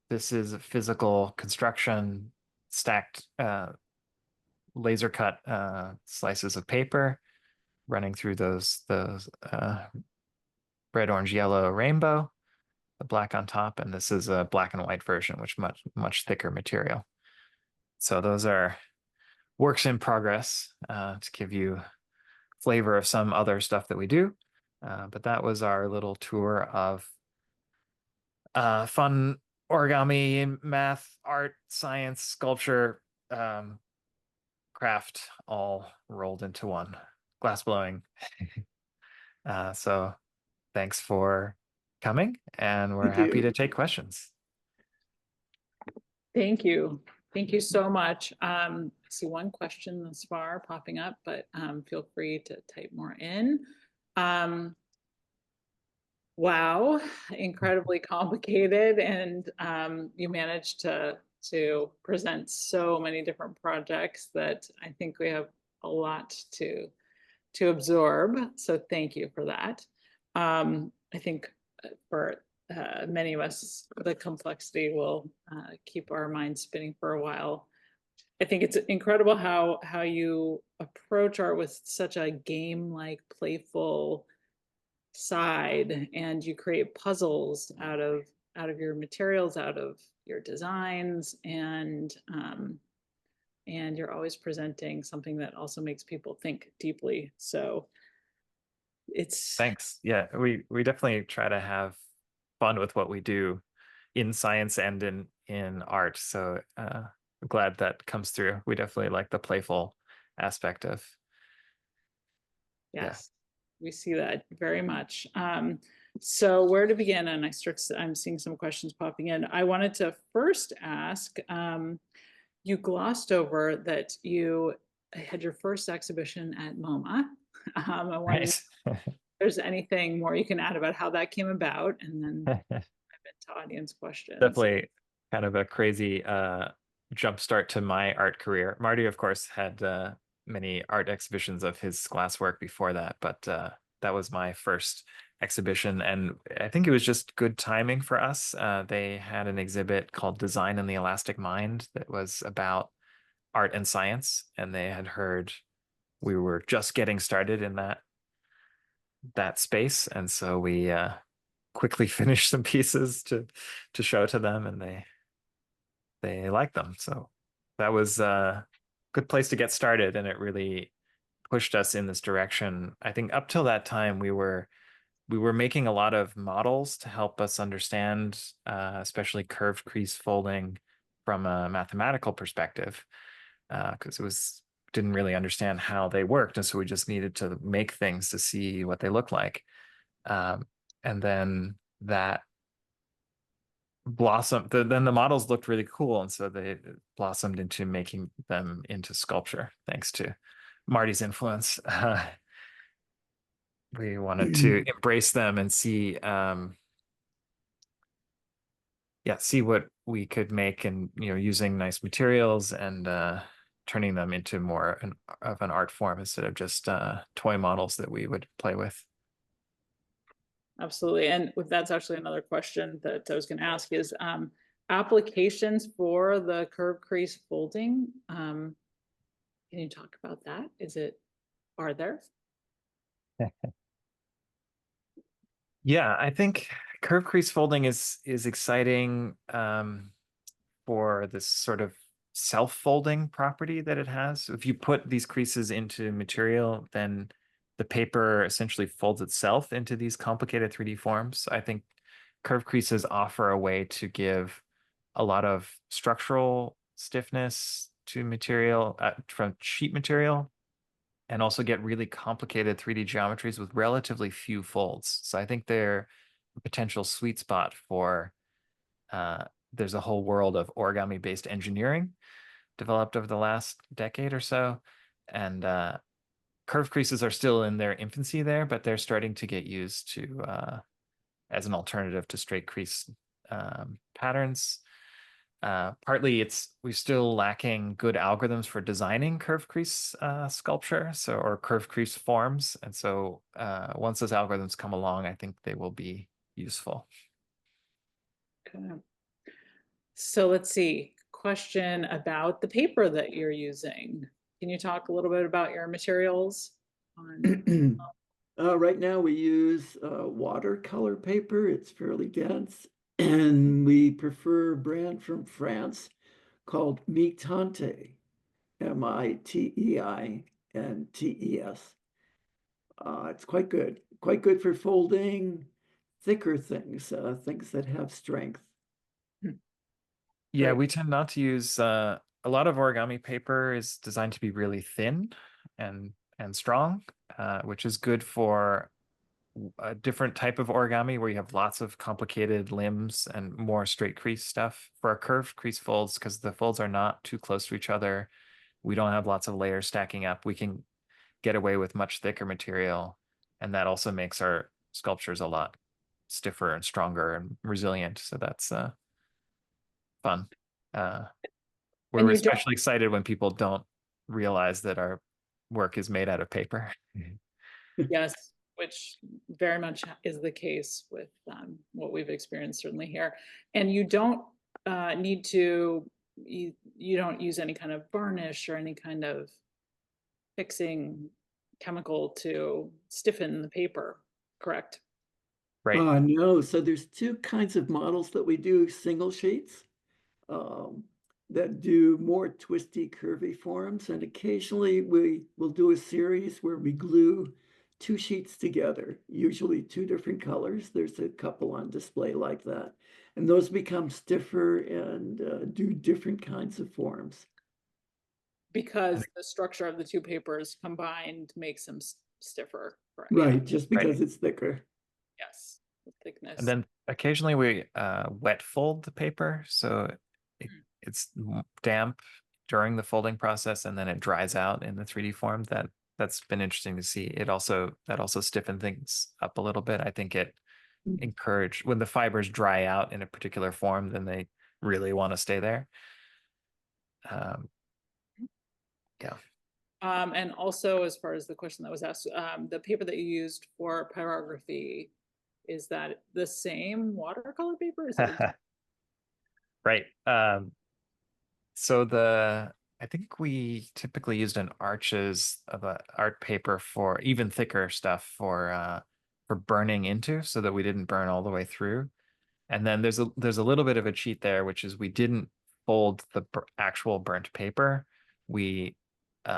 this is a physical construction, stacked laser cut slices of paper running through those red, orange, yellow rainbow, the black on top, and this is a black and white version, which much thicker material. So those are works in progress to give you flavor of some other stuff that we do. But that was our little tour of fun origami, math, art, science, sculpture, craft, all rolled into one. Glass blowing. So thanks for coming, and we're Thank happy to you. take questions. Thank you. Thank you so much. I see one question thus far popping up, but feel free to type more in. Wow, incredibly complicated, and you managed to present so many different projects that I think we have a lot to absorb. So thank you for that. I think for many of us, the complexity will keep our minds spinning for a while. I think it's incredible how you approach art with such a game-like, playful side, and you create puzzles out of your materials, out of your designs, and you're always presenting something that also makes people think deeply. So it's Thanks. Yeah, we definitely try to have fun with what we do in science and in art. So I'm glad that comes through. We definitely like the playful aspect of. yes, we see that very much. So where to begin? And I'm seeing some questions popping in. I wanted to first ask, you glossed over that you had your first exhibition at MoMA. I wonder Nice. if there's anything more you can add about how that came about, and then dive into audience questions. Definitely kind of a crazy jump start to my art career. Marty, of course, had many art exhibitions of his glasswork before that, but that was my first exhibition, and I think it was just good timing for us. They had an exhibit called Design in the Elastic Mind that was about art and science, and they had heard we were just getting started in that space, and so we quickly finish some pieces to show to them, and they like them. So that was a good place to get started, and it really pushed us in this direction. I think up till that time we were making a lot of models to help us understand, especially curved crease folding from a mathematical perspective, because didn't really understand how they worked, and so we just needed to make things to see what they look like. And then that blossomed. Then the models looked really cool, and so they blossomed into making them into sculpture, thanks to Marty's influence. We wanted to embrace them and see, see what we could make, and using nice materials and turning them into more of an art form instead of just toy models that we would play with. Absolutely. And that's actually another question that I was going to ask is applications for the curved crease folding. Can you talk about that? Are there? Yeah, I think curved crease folding is exciting for this sort of self-folding property that it has. If you put these creases into material, then the paper essentially folds itself into these complicated 3D forms. I think curved creases offer a way to give a lot of structural stiffness to material from sheet material, and also get really complicated 3D geometries with relatively few folds. So I think they're a potential sweet spot for there's a whole world of origami-based engineering developed over the last decade or so. And curved creases are still in their infancy there, but they're starting to get used to as an alternative to straight crease patterns. Partly we're still lacking good algorithms for designing curved crease sculpture, or curved crease forms. And so once those algorithms come along, I think they will be useful. Okay. So let's see. Question about the paper that you're using. Can you talk a little bit about your materials? Right now we use watercolor paper. It's fairly dense, and we prefer a brand from France called Mitente, Miteintes. It's quite good for folding thicker things, things that have strength. Yeah, Right. we tend not to use a lot of origami paper is designed to be really thin and strong, which is good for a different type of origami where you have lots of complicated limbs and more straight crease stuff. For our curved crease folds, because the folds are not too close to each other, we don't have lots of layers stacking up. We can get away with much thicker material, and that also makes our sculptures a lot stiffer and stronger and resilient. So that's fun. And We're you don't, especially excited when people don't realize that our work is made out of paper. yes, which very much is the case with what we've experienced certainly here. And you don't need to, you don't use any kind of varnish or any kind of fixing chemical to stiffen the paper, correct? Right. No, so there's two kinds of models that we do, single sheets, um, that do more twisty, curvy forms. And occasionally we will do a series where we glue two sheets together, usually two different colors. There's a couple on display like that. And those become stiffer and do different kinds of forms. Because the structure of the two papers combined makes them stiffer, correct? Yeah, Right, just Right. because it's thicker. yes, the And thickness. then occasionally we wet fold the paper, so it's damp during the folding process, and then it dries out in the 3D form. That's been interesting to see. That also stiffened things up a little bit. I think it encouraged when the fibers dry out in a particular form, then they really want to stay there. Yeah. And also, as far as the question that was asked, the paper that you used for pyrography, is that the same watercolor paper? Is it? Right. So I think we typically used an Arches of a art paper for even thicker stuff for for burning into so that we didn't burn all the way through. And then there's a little bit of a cheat there, which is we didn't fold the actual burnt paper. We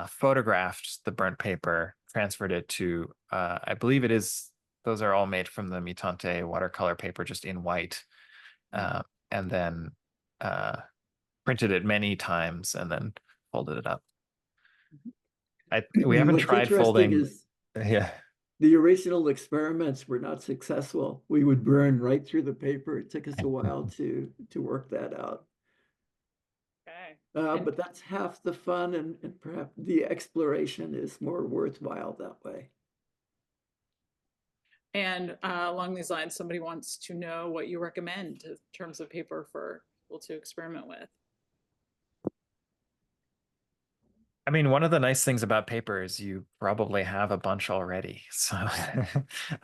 photographed the burnt paper, transferred it to, I believe it is, those are all made from the Mitante watercolor paper, just in white, and then printed it many times and then folded it up. We haven't What's tried interesting folding. is Yeah. the original experiments were not successful. We would burn right through the paper. It took us a while to work that out. Okay. But that's half the fun, and perhaps the exploration is more worthwhile that way. And along these lines, somebody wants to know what you recommend in terms of paper for people to experiment with. I mean, one of the nice things about paper is you probably have a bunch already. So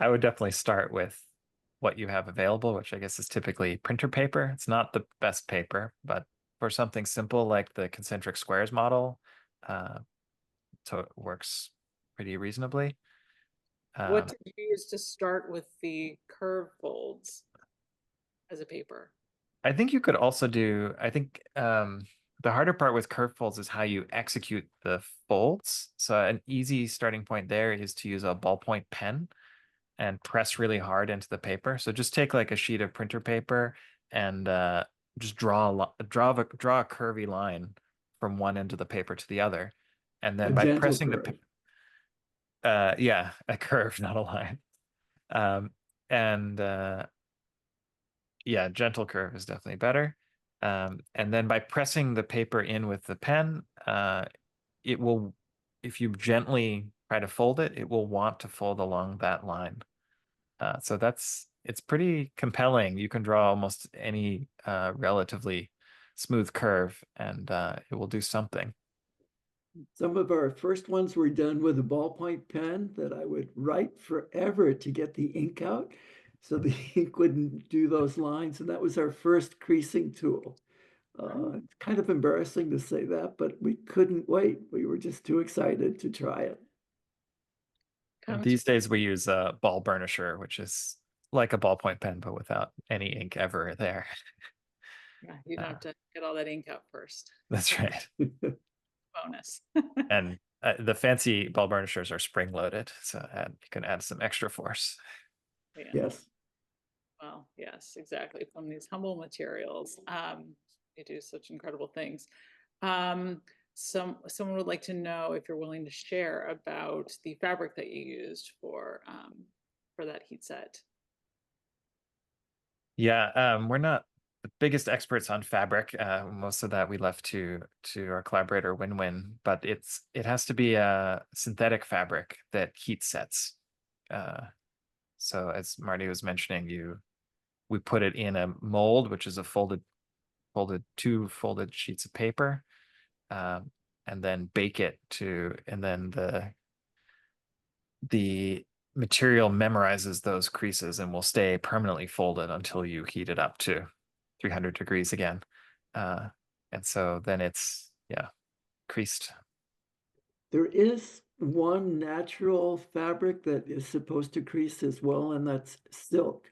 I would definitely start with what you have available, which I guess is typically printer paper. It's not the best paper, but for something simple like the concentric squares model, so it works pretty reasonably. What did you use to start with the curve folds as a paper? I think you could also do, I think the harder part with curve folds is how you execute the folds. So an easy starting point there is to use a ballpoint pen and press really hard into the paper. So just take like a sheet of printer paper and just draw a curvy line from one end of the paper to the other. And then A by gentle pressing curve. yeah, a curve, not a line. And yeah, gentle curve is definitely better. And then by pressing the paper in with the pen, it will, if you gently try to fold it, it will want to fold along that line. So it's pretty compelling. You can draw almost any relatively smooth curve and it will do something. Some of our first ones were done with a ballpoint pen that I would write forever to get the ink out, so the ink wouldn't do those lines. And that was our first creasing tool. It's kind of embarrassing to say that, but we couldn't wait. We were just too excited to try it. And these days we use a ball burnisher, which is like a ballpoint pen, but without any ink ever there. Yeah, you don't have to get all that ink out first. That's right. Bonus. And the fancy ball burnishers are spring loaded, so you can add some extra force. Yeah. Yes. Well, yes, exactly. From these humble materials, they do such incredible things. Someone would like to know if you're willing to share about the fabric that you used for that heat set. Yeah, we're not the biggest experts on fabric. Most of that we left to our collaborator Win-Win, but it has to be a synthetic fabric that heat sets. So as Marty was mentioning, we put it in a mold, which is a two folded sheets of paper, and then bake it and then the material memorizes those creases and will stay permanently folded until you heat it up to 300 degrees again. And so then it's, yeah, creased. There is one natural fabric that is supposed to crease as well, and that's silk.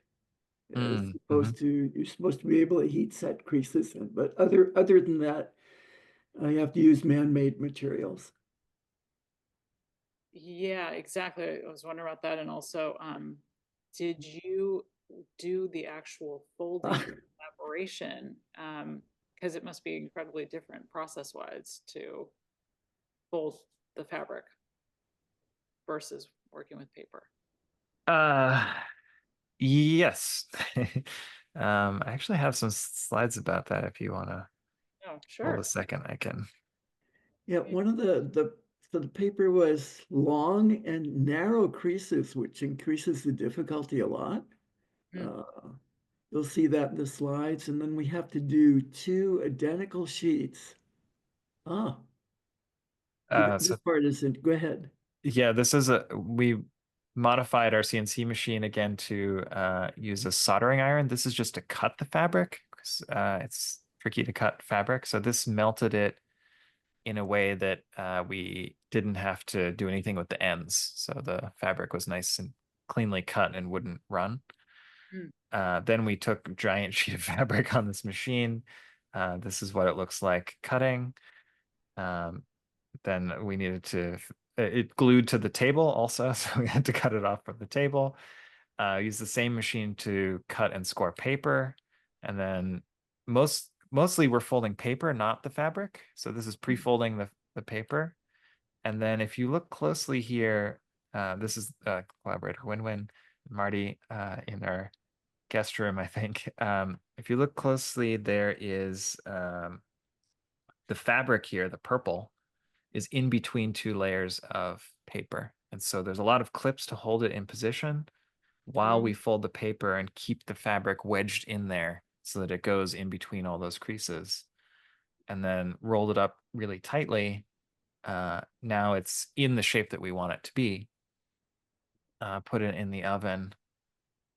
It's supposed to, you're supposed to be able to heat set creases, but other than that, you have to use man-made materials. Yeah, exactly. I was wondering about that. And also, did you do the actual folding collaboration? Because it must be incredibly different process-wise to fold the fabric versus working with paper. Yes. I actually have some slides about that if you want to Oh, hold sure. a second, I can. Yeah, one of so the paper was long and narrow creases, which increases the difficulty a lot. You'll see that in the slides, and then we have to do two identical sheets. This So part isn't, go ahead. yeah, we modified our CNC machine again to use a soldering iron. This is just to cut the fabric because it's tricky to cut fabric. So this melted it in a way that we didn't have to do anything with the ends. So the fabric was nice and cleanly cut and wouldn't run. Mm. Then we took a giant sheet of fabric on this machine. This is what it looks like cutting. Then we needed to, it glued to the table also, so we had to cut it off from the table. Use the same machine to cut and score paper. And then mostly we're folding paper, not the fabric. So this is pre-folding the paper. And then if you look closely here, this is a collaborator Win-Win, Marty, in our guest room, I think. If you look closely, there is the fabric here, the purple, is in between two layers of paper. And so there's a lot of clips to hold it in position while we fold the paper and keep the fabric wedged in there so that it goes in between all those creases. And then rolled it up really tightly. Now it's in the shape that we want it to be. Put it in the oven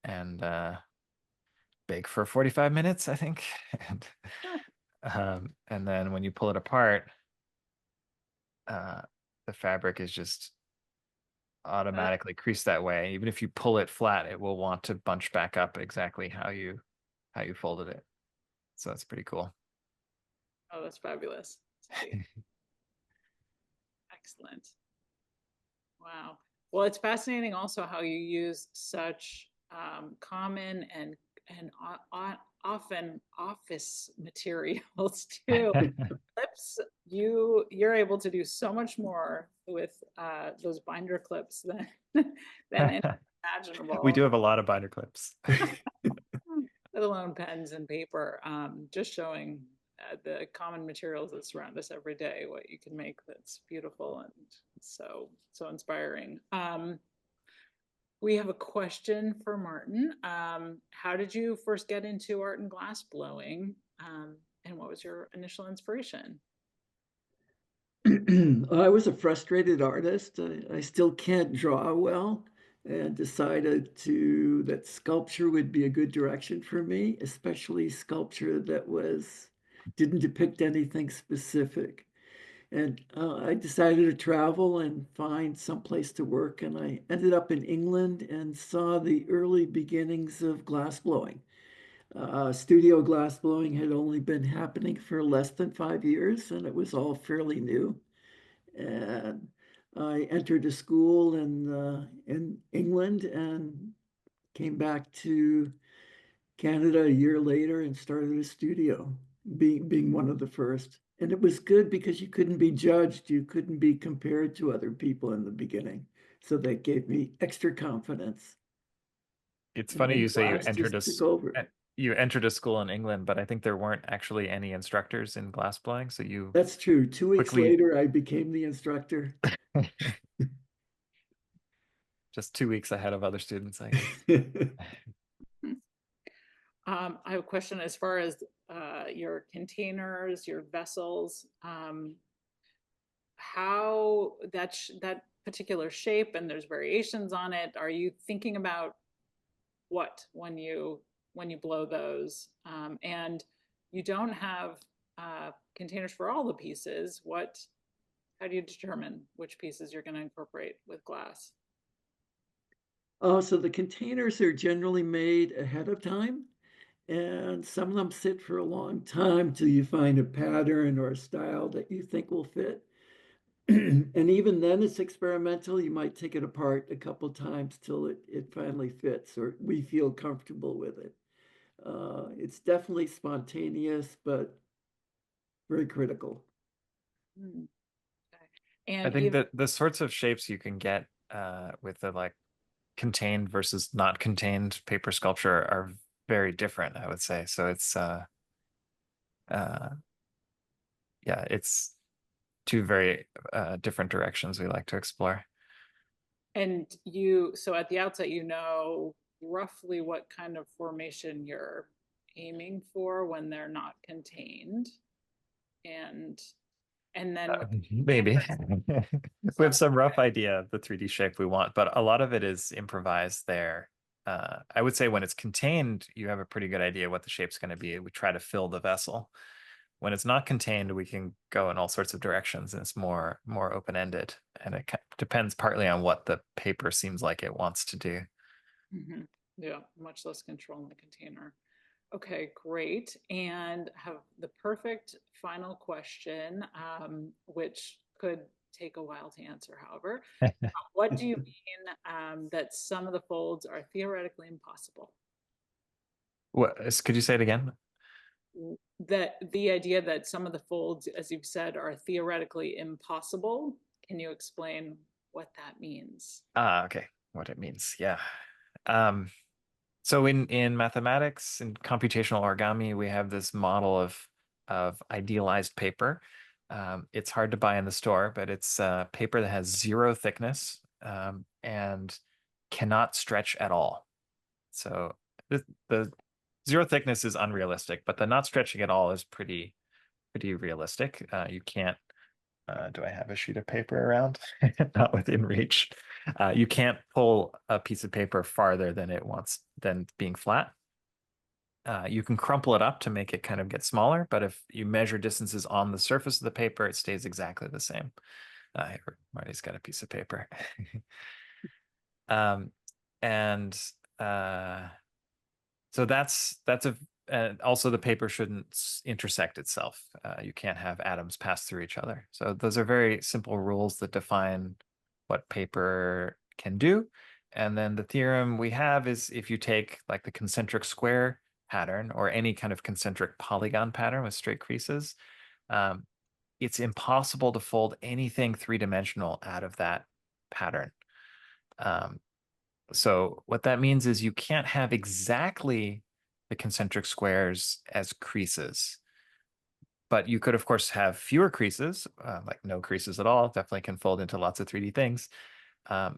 and bake for 45 minutes, I think. And then when you pull it apart, the fabric is just automatically creased that way. Even if you pull it flat, it will want to bunch back up exactly how you folded it. So that's pretty cool. Oh, that's fabulous. Excellent. Wow. Well, it's fascinating also how you use such common and often office materials too. Clips, you're able to do so much more with those binder clips than imaginable. We do have a lot of binder clips. Let alone pens and paper. Just showing the common materials that surround us every day, what you can make that's beautiful and so inspiring. We have a question for Martin. How did you first get into art and glass blowing? And what was your initial inspiration? I was a frustrated artist. I still can't draw well, and decided that sculpture would be a good direction for me, especially sculpture that didn't depict anything specific. And I decided to travel and find some place to work, and I ended up in England and saw the early beginnings of glass blowing. Studio glass blowing had only been happening for less than 5 years, and it was all fairly new. And I entered a school in England and came back to Canada a year later and started a studio, being one of the first. And it was good because you couldn't be judged, you couldn't be compared to other people in the beginning. So that gave me extra confidence. It's And funny then you say glass just took over. you entered a school in England, but I think there weren't actually any instructors in glass blowing, so you That's true. 2 weeks quickly later, I became the instructor. just 2 weeks ahead of other students, I guess. I have a question as far as your containers, your vessels, how that particular shape, and there's variations on it. Are you thinking about what when you blow those? And you don't have containers for all the pieces. How do you determine which pieces you're going to incorporate with glass? Oh, so the containers are generally made ahead of time, and some of them sit for a long time till you find a pattern or a style that you think will fit. And even then, it's experimental. You might take it apart a couple times till it finally fits or we feel comfortable with it. It's definitely spontaneous, but very critical. Hmm. Okay. I And think even that the sorts of shapes you can get with the like contained versus not contained paper sculpture are very different, I would say. So it's uh yeah, it's two very different directions we like to explore. so at the outset, roughly what kind of formation you're aiming for when they're not contained, and then with Maybe. We have some rough okay. idea of the 3D shape we want, but a lot of it is improvised there. I would say when it's contained, you have a pretty good idea what the shape's going to be. We try to fill the vessel. When it's not contained, we can go in all sorts of directions, and it's more open-ended. And it depends partly on what the paper seems like it wants to do. Mhm. Yeah, much less control in the container. Okay, great. And have the perfect final question, which could take a while to answer, however. What do you mean that some of the folds are theoretically impossible? Could you say it again? That the idea that some of the folds, as you've said, are theoretically impossible. Can you explain what that means? Ah, okay. What it means. Yeah. Um, so in mathematics and computational origami, we have this model of idealized paper. It's hard to buy in the store, but it's paper that has zero thickness and cannot stretch at all. So the zero thickness is unrealistic, but the not stretching at all is pretty realistic. You can't. Do I have a sheet of paper around? Not within reach. You can't pull a piece of paper farther than it wants than being flat. You can crumple it up to make it kind of get smaller, but if you measure distances on the surface of the paper, it stays exactly the same. Here, Marty's got a piece of paper. um, and so that's a and also the paper shouldn't intersect itself. You can't have atoms pass through each other. So those are very simple rules that define what paper can do. And then the theorem we have is if you take like the concentric square pattern or any kind of concentric polygon pattern with straight creases, um, it's impossible to fold anything three-dimensional out of that pattern. Um, so what that means is you can't have exactly the concentric squares as creases. But you could, of course, have fewer creases, like no creases at all, definitely can fold into lots of 3D things.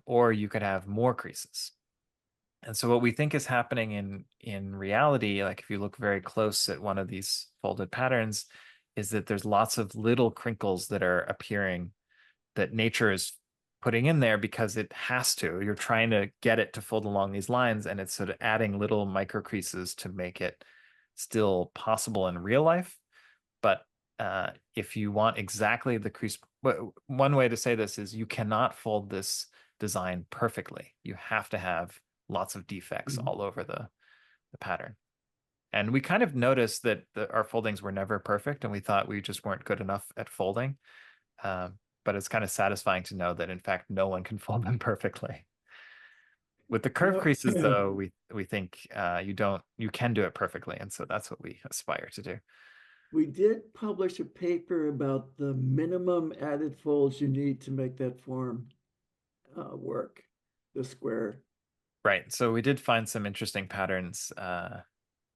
Or you could have more creases. And so what we think is happening in reality, like if you look very close at one of these folded patterns, is that there's lots of little crinkles that are appearing that nature is putting in there because it has to. You're trying to get it to fold along these lines, and it's sort of adding little micro creases to make it still possible in real life. But if you want exactly the crease, one way to say this is you cannot fold this design perfectly. You have to have lots of defects all over the pattern. And we kind of noticed that our foldings were never perfect, and we thought we just weren't good enough at folding. But it's kind of satisfying to know that in fact no one can fold them perfectly. With the curve creases, though, we think you can do it perfectly, and so that's what we aspire to do. We did publish a paper about the minimum added folds you need to make that form work, the square. Right. So we did find some interesting patterns,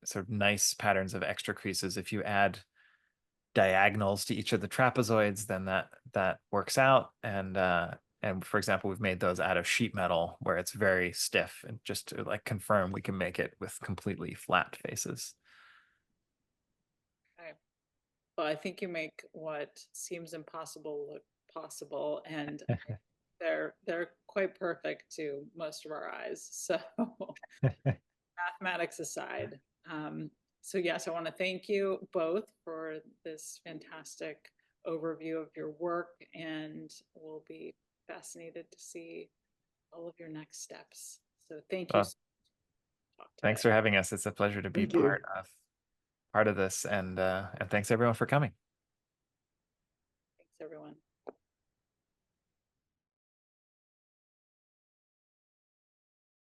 sort of nice patterns of extra creases. If you add diagonals to each of the trapezoids, then that works out. And for example, we've made those out of sheet metal where it's very stiff, and just to like confirm we can make it with completely flat faces. Okay. Well, I think you make what seems impossible look possible, and they're quite perfect to most of our eyes. So mathematics aside. So yes, I want to thank you both for this fantastic overview of your work, and we'll be fascinated to see all of your next steps. So thank you Well, so much for thanks today. for having us. It's a pleasure to be Thank you. part of this, and thanks everyone for coming.